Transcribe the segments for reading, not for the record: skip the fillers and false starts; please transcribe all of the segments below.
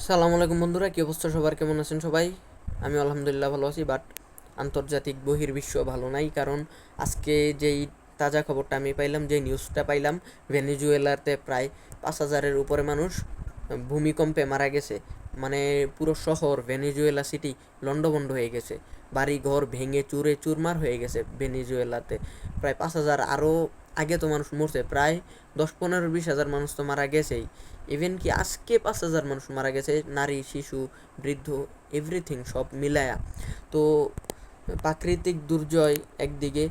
সালাম আলাইকুম বন্ধুরা, কি অবস্থা সবার? কেমন আছেন সবাই? আমি আলহামদুলিল্লাহ ভালো আছি। বাট আন্তর্জাতিক বহির্বিশ্ব ভালো নাই, কারণ আজকে যেই তাজা খবরটা আমি পাইলাম, যে নিউজটা পাইলাম, ভেনেজুয়েলাতে প্রায় 5,000-এর উপরে মানুষ ভূমিকম্পে মারা গেছে। মানে পুরো শহর ভেনেজুয়েলা সিটি লন্ডভন্ড হয়ে গেছে, বাড়ি ঘর ভেঙে চুরে চুরমার হয়ে গেছে ভেনেজুয়েলাতে। প্রায় 5,000, আরও আগে তো মানুষ মরছে, প্রায় 10, 15, 20 হাজার মানুষ তো মারা গেছেই। ইভেন কি আজকে 5,000 মানুষ মারা গেছে, নারী, শিশু, বৃদ্ধ, এভরিথিং সব মিলায়া। তো প্রাকৃতিক দুর্জয় একদিকে,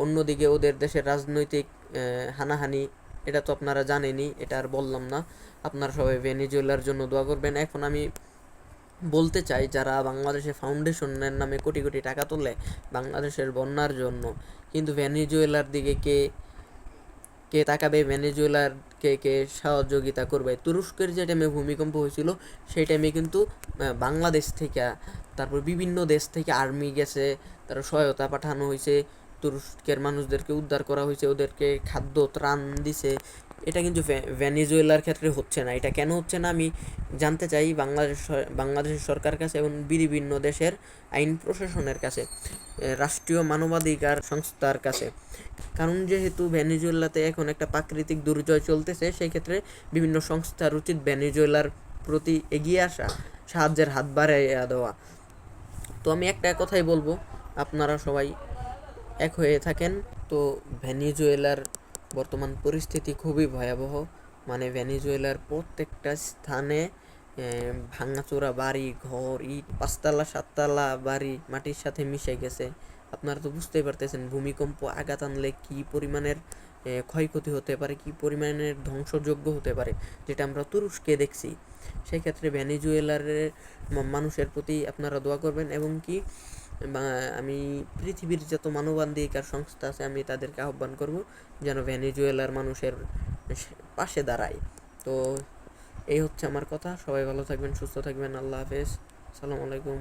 অন্যদিকে ওদের দেশের রাজনৈতিক হানাহানি, এটা তো আপনারা জানেনই, এটা আর বললাম না। আপনারা সবাই ভেনেজুয়েলার জন্য দোয়া করবেন। এখন আমি বলতে চাই, যারা বাংলাদেশে ফাউন্ডেশনের নামে কোটি কোটি টাকা তোলে বাংলাদেশের বন্যার জন্য, কিন্তু ভেনেজুয়েলার দিকে কে কে তাকাবে? ভেনেজুয়েলার কে কে সহযোগিতা করবে? তুরস্কের যে টাইমে ভূমিকম্প হয়েছিল, সেই টাইমে কিন্তু বাংলাদেশ থেকে, তারপর বিভিন্ন দেশ থেকে আর্মি গেছে, তার সহায়তা পাঠানো হয়েছে, তুরস্কের মানুষদেরকে উদ্ধার করা হয়েছে, ওদেরকে খাদ্য ত্রাণ দিছে। এটা কিন্তু ভেনেজুয়েলার ক্ষেত্রে হচ্ছে না। এটা কেন হচ্ছে না আমি জানতে চাই বাংলাদেশের সরকার কাছে এবং বিভিন্ন দেশের আইন প্রশাসনের কাছে, রাষ্ট্রীয় মানবাধিকার সংস্থার কাছে। কারণ যেহেতু ভেনেজুয়েলাতে এখন একটা প্রাকৃতিক দুর্যোগ চলতেছে, সেই ক্ষেত্রে বিভিন্ন সংস্থার উচিত ভেনেজুয়েলার প্রতি এগিয়ে আসা, সাহায্যের হাত বাড়াইয়া দেওয়া। তো আমি একটা কথাই বলবো, আপনারা সবাই এক হয়ে থাকেন। তো ভেনেজুয়েলার বর্তমান পরিস্থিতি খুবই ভয়াবহ। মানে ভেনেজুয়েলার প্রত্যেকটা স্থানে ভাঙাচোরা বাড়ি ঘর, ইট, 5 তলা 7 তলা বাড়ি মাটির সাথে মিশে গেছে। আপনারা তো বুঝতেই পারতেছেন ভূমিকম্প আঘাত আনলে কী পরিমাণের ক্ষয়ক্ষতি হতে পারে, কী পরিমাণের ধ্বংসযোগ্য হতে পারে, যেটা আমরা তুরস্কে দেখছি। সেক্ষেত্রে ভেনেজুয়েলার মানুষের প্রতি আপনারা দোয়া করবেন, এবং কি আমি পৃথিবীর যত মানবাধিকার সংস্থা আছে আমি তাদেরকে আহ্বান করব যেন ভেনেজুয়েলার মানুষের পাশে দাঁড়ায়। তো এই হচ্ছে আমার কথা। সবাই ভালো থাকবেন, সুস্থ থাকবেন। আল্লাহ হাফেজ। আসসালামু আলাইকুম।